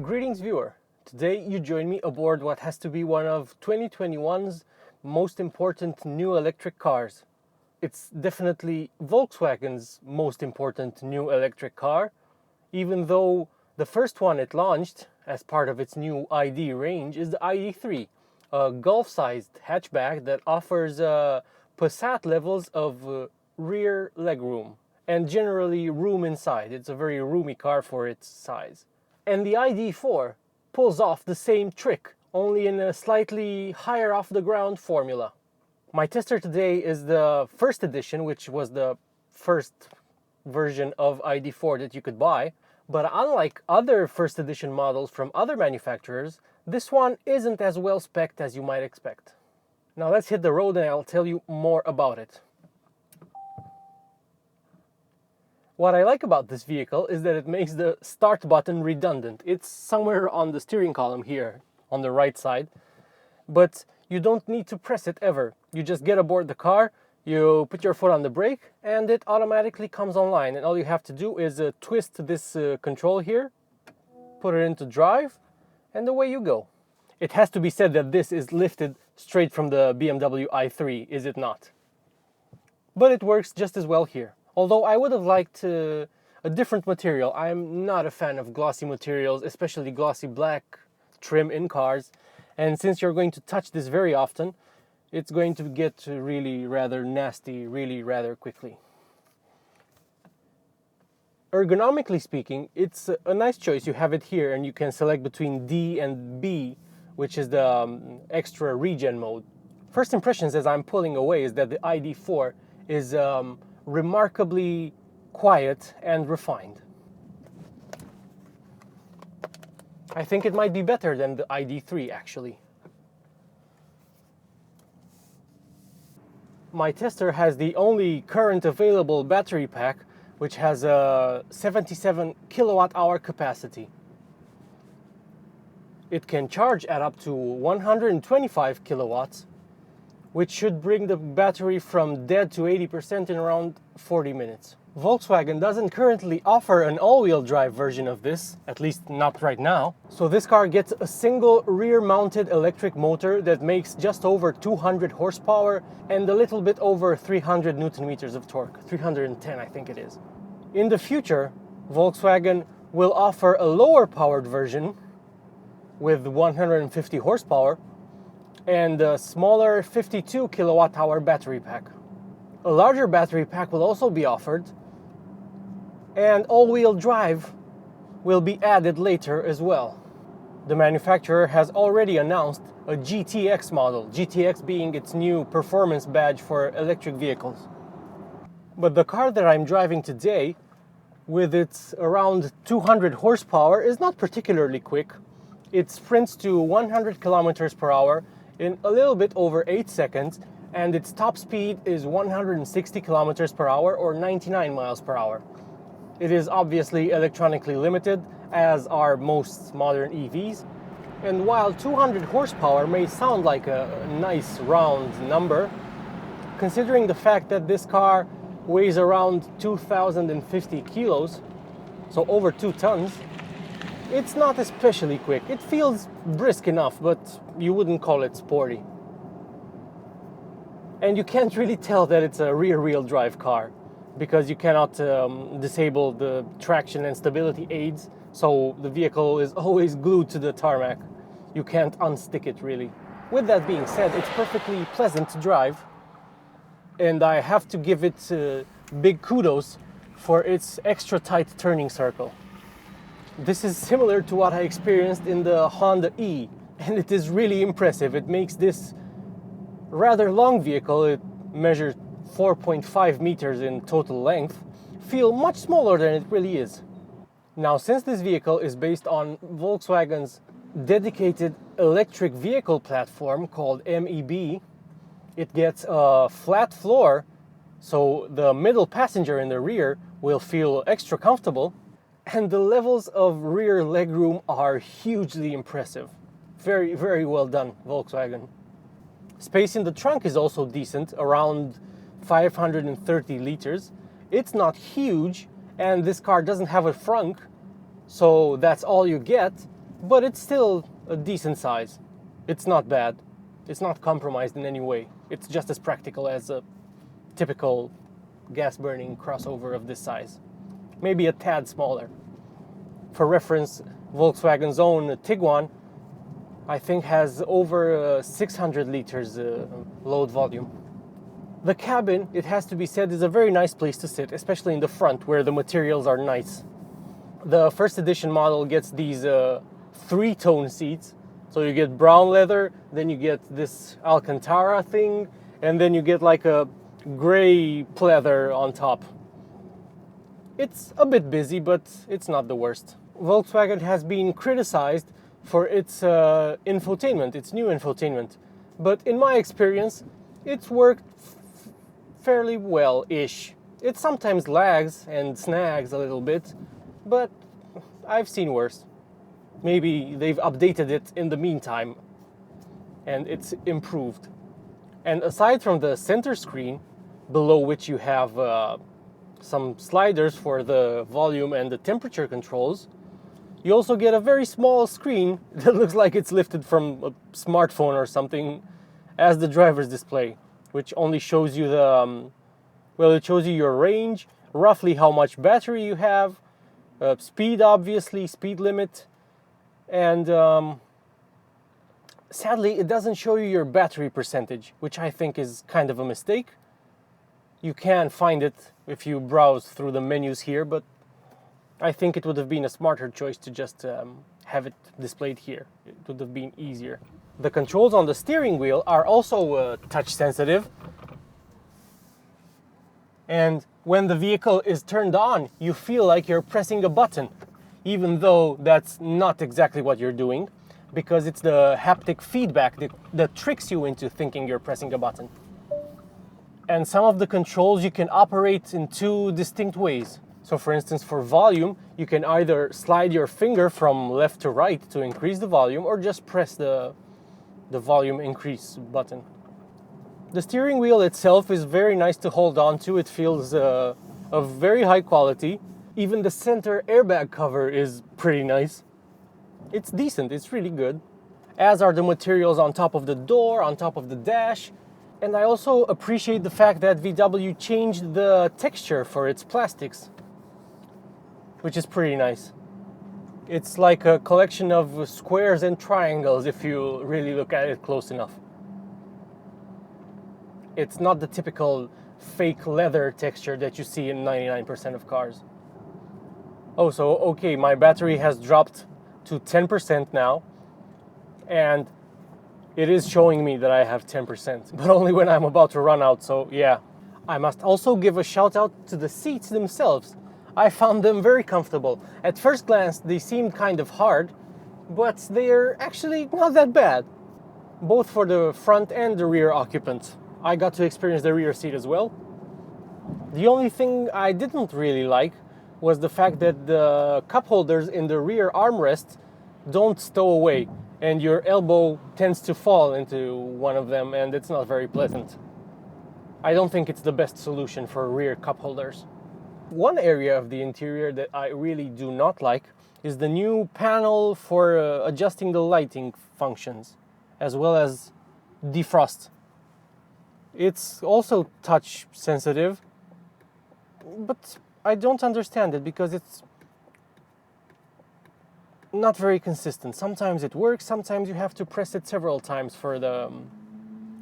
Greetings viewer, today you join me aboard what has to be one of 2021's most important new electric cars. It's definitely Volkswagen's most important new electric car, even though the first one it launched as part of its new ID range is the ID.4, a Golf-sized hatchback that offers Passat levels of rear legroom and generally room inside. It's a very roomy car for its size. And the ID.4 pulls off the same trick, only in a slightly higher off the ground formula. My tester today is the first edition, which was the first version of ID.4 that you could buy. But unlike other first edition models from other manufacturers, this one isn't as well spec'd as you might expect. Now let's hit the road and I'll tell you more about it. What I like about this vehicle is that it makes the start button redundant. It's somewhere on the steering column here, on the right side. But you don't need to press it ever. You just get aboard the car, you put your foot on the brake, and it automatically comes online. And all you have to do is twist this control here, put it into drive, and away you go. It has to be said that this is lifted straight from the BMW i3, is it not? But it works just as well here. Although I would have liked a different material. I'm not a fan of glossy materials, especially glossy black trim in cars. And since you're going to touch this very often, it's going to get really rather nasty, really rather quickly. Ergonomically speaking, it's a nice choice. You have it here and you can select between D and B, which is the extra regen mode. First impressions as I'm pulling away is that the ID.4 is remarkably quiet and refined. I think it might be better than the ID.3 actually. My tester has the only current available battery pack, which has a 77 kilowatt hour capacity. It can charge at up to 125 kilowatts, which should bring the battery from dead to 80% in around 40 minutes. Volkswagen doesn't currently offer an all-wheel drive version of this, at least not right now. So this car gets a single rear-mounted electric motor that makes just over 200 horsepower and a little bit over 300 Newton meters of torque, 310 I think it is. In the future, Volkswagen will offer a lower-powered version with 150 horsepower and a smaller 52 kilowatt hour battery pack. A larger battery pack will also be offered, and all-wheel drive will be added later as well. The manufacturer has already announced a GTX model, GTX being its new performance badge for electric vehicles. But the car that I'm driving today, with its around 200 horsepower, is not particularly quick. It sprints to 100 kilometers per hour in a little bit over 8 seconds, and its top speed is 160 kilometers per hour or 99 miles per hour. It is obviously electronically limited, as are most modern EVs. And while 200 horsepower may sound like a nice round number, considering the fact that this car weighs around 2,050 kilos, so over 2 tons, it's not especially quick. It feels brisk enough, but you wouldn't call it sporty. And you can't really tell that it's a rear-wheel drive car because you cannot disable the traction and stability aids, so the vehicle is always glued to the tarmac. You can't unstick it really. With that being said, it's perfectly pleasant to drive, and I have to give it big kudos for its extra tight turning circle. This is similar to what I experienced in the Honda E, and it is really impressive. It makes this rather long vehicle, it measures 4.5 meters in total length, feel much smaller than it really is. Now, since this vehicle is based on Volkswagen's dedicated electric vehicle platform called MEB, it gets a flat floor, so the middle passenger in the rear will feel extra comfortable. And the levels of rear legroom are hugely impressive. Very, very well done, Volkswagen. Space in the trunk is also decent, around 530 liters. It's not huge, and this car doesn't have a frunk, so that's all you get. but it's still a decent size. It's not bad. It's not compromised in any way. It's just as practical as a typical gas-burning crossover of this size. Maybe a tad smaller. For reference, Volkswagen's own Tiguan, I think, has over 600 liters load volume. The cabin, it has to be said, is a very nice place to sit, especially in the front where the materials are nice. The first edition model gets these three-tone seats. So you get brown leather, then you get this Alcantara thing, and then you get like a gray pleather on top. It's a bit busy, but it's not the worst. Volkswagen has been criticized for its infotainment, its new infotainment. But in my experience, it's worked fairly well-ish. It sometimes lags and snags a little bit, but I've seen worse. Maybe they've updated it in the meantime and it's improved. And aside from the center screen, below which you have some sliders for the volume and the temperature controls, you also get a very small screen that looks like it's lifted from a smartphone or something as the driver's display, which only shows you it shows you your range, roughly how much battery you have, speed, obviously, speed limit, and sadly it doesn't show you your battery percentage, which I think is kind of a mistake. You can find it if you browse through the menus here, but I think it would have been a smarter choice to just have it displayed here. It would have been easier. The controls on the steering wheel are also touch sensitive, and when the vehicle is turned on, you feel like you're pressing a button, even though that's not exactly what you're doing, because it's the haptic feedback that tricks you into thinking you're pressing a button. And some of the controls you can operate in two distinct ways. So for instance, for volume, you can either slide your finger from left to right to increase the volume, or just press the volume increase button. The steering wheel itself is very nice to hold on to. It feels of very high quality. Even the center airbag cover is pretty nice. It's decent, it's really good. As are the materials on top of the door, on top of the dash. And I also appreciate the fact that VW changed the texture for its plastics, which is pretty nice. It's like a collection of squares and triangles if you really look at it close enough. It's not the typical fake leather texture that you see in 99% of cars. Oh, so okay, my battery has dropped to 10% now, and it is showing me that I have 10%, but only when I'm about to run out, so yeah. I must also give a shout out to the seats themselves. I found them very comfortable. At first glance, they seemed kind of hard, but they're actually not that bad, both for the front and the rear occupants. I got to experience the rear seat as well. The only thing I didn't really like was the fact that the cup holders in the rear armrest don't stow away, and your elbow tends to fall into one of them, and it's not very pleasant. I don't think it's the best solution for rear cup holders. One area of the interior that I really do not like is the new panel for adjusting the lighting functions, as well as defrost. It's also touch sensitive, but I don't understand it because it's not very consistent. Sometimes it works, sometimes you have to press it several times for the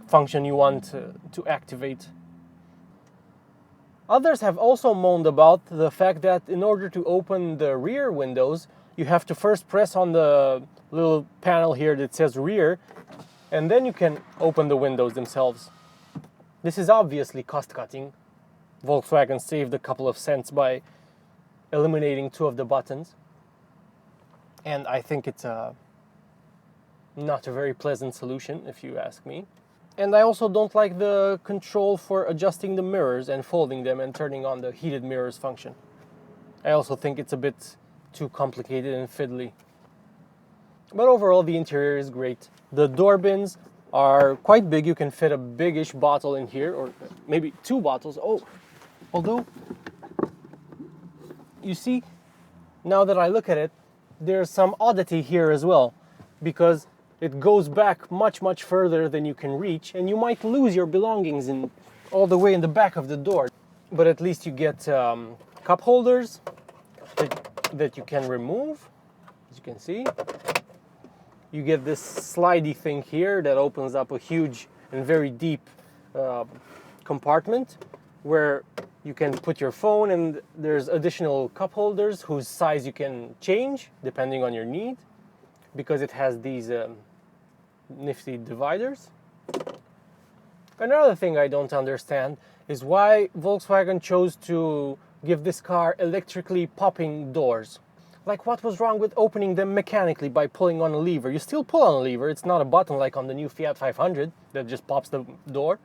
function you want to activate. Others have also moaned about the fact that in order to open the rear windows, you have to first press on the little panel here that says rear, and then you can open the windows themselves. This is obviously cost-cutting. Volkswagen saved a couple of cents by eliminating two of the buttons. And I think it's not a very pleasant solution, if you ask me. And I also don't like the control for adjusting the mirrors and folding them and turning on the heated mirrors function. I also think it's a bit too complicated and fiddly. But overall, the interior is great. The door bins are quite big. You can fit a big-ish bottle in here, or maybe two bottles. Oh, although, you see, now that I look at it, there's some oddity here as well, because it goes back much further than you can reach, and you might lose your belongings in all the way in the back of the door. But at least you get cup holders that you can remove, as you can see. You get this slidey thing here that opens up a huge and very deep compartment where you can put your phone, and there's additional cup holders whose size you can change depending on your need, because it has these nifty dividers. Another thing I don't understand is why Volkswagen chose to give this car electrically popping doors. Like, what was wrong with opening them mechanically by pulling on a lever? You still pull on a lever, it's not a button like on the new Fiat 500 that just pops the door.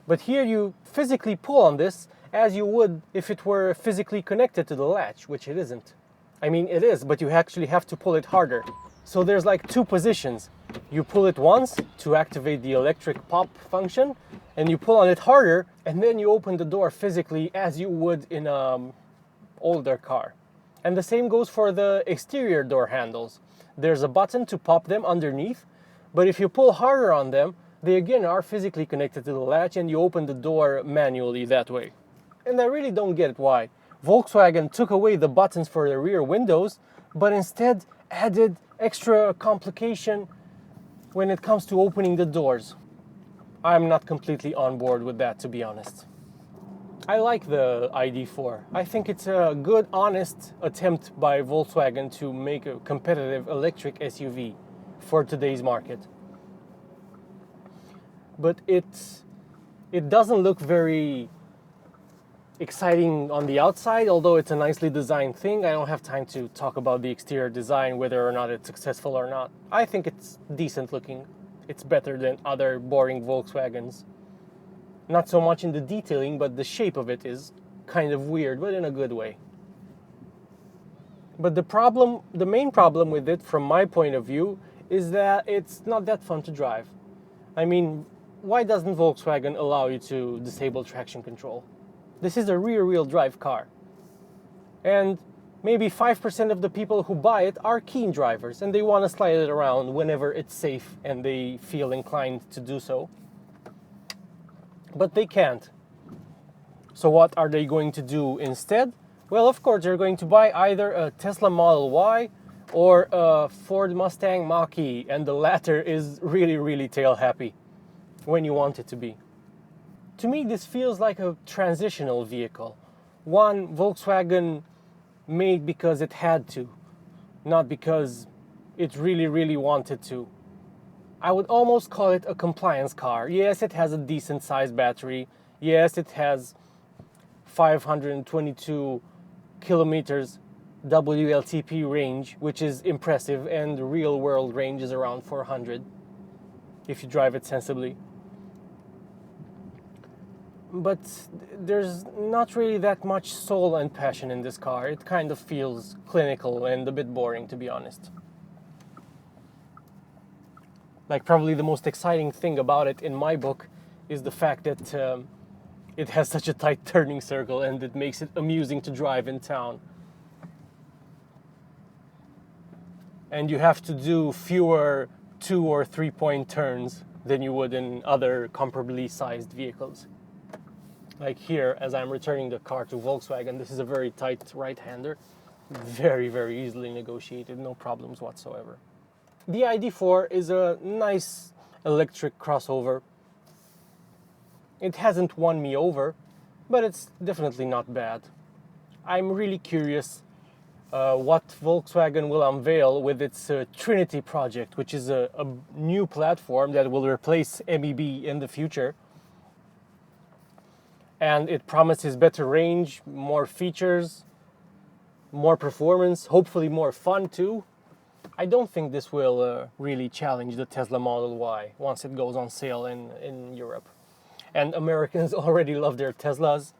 But here you physically pull on this as you would if it were physically connected to the latch, which it isn't. I mean, it is, but you actually have to pull it harder. So there's like two positions. You pull it once to activate the electric pop function, and you pull on it harder, and then you open the door physically as you would in an older car. And the same goes for the exterior door handles. There's a button to pop them underneath, but if you pull harder on them, they again are physically connected to the latch, and you open the door manually that way. And I really don't get why. Volkswagen took away the buttons for the rear windows, but instead added extra complication when it comes to opening the doors. I'm not completely on board with that, to be honest. I like the ID.4. I think it's a good, honest attempt by Volkswagen to make a competitive electric SUV for today's market. But it doesn't look very exciting on the outside, although it's a nicely designed thing. I don't have time to talk about the exterior design, whether or not it's successful or not. I think it's decent looking. It's better than other boring Volkswagens. Not so much in the detailing, but the shape of it is kind of weird, but in a good way. But the main problem with it, from my point of view, is that it's not that fun to drive. I mean, why doesn't Volkswagen allow you to disable traction control? This is a rear-wheel drive car. And maybe 5% of the people who buy it are keen drivers, and they want to slide it around whenever it's safe and they feel inclined to do so. But they can't. So what are they going to do instead? Well, of course, they're going to buy either a Tesla Model Y or a Ford Mustang Mach-E, and the latter is really tail happy when you want it to be. To me, this feels like a transitional vehicle. One Volkswagen made because it had to, not because it really wanted to. I would almost call it a compliance car. Yes, it has a decent sized battery. Yes, it has 522 kilometers WLTP range, which is impressive, and the real world range is around 400 if you drive it sensibly. But there's not really that much soul and passion in this car. It kind of feels clinical and a bit boring, to be honest. Like, probably the most exciting thing about it in my book is the fact that it has such a tight turning circle, and it makes it amusing to drive in town. And you have to do fewer 2 or 3 point turns than you would in other comparably sized vehicles. Like here, as I'm returning the car to Volkswagen, this is a very tight right-hander. Very easily negotiated, no problems whatsoever. The ID.4 is a nice electric crossover. It hasn't won me over, but it's definitely not bad. I'm really curious what Volkswagen will unveil with its Trinity project, which is a new platform that will replace MEB in the future. And it promises better range, more features, more performance, hopefully more fun too. I don't think this will really challenge the Tesla Model Y once it goes on sale in Europe. And Americans already love their Teslas,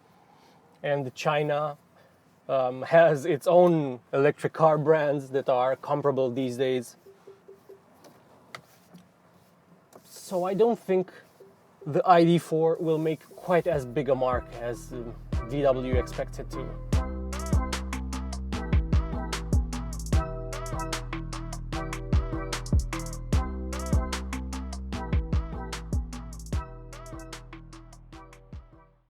and China has its own electric car brands that are comparable these days. So I don't think the ID.4 will make quite as big a mark as VW expects it to.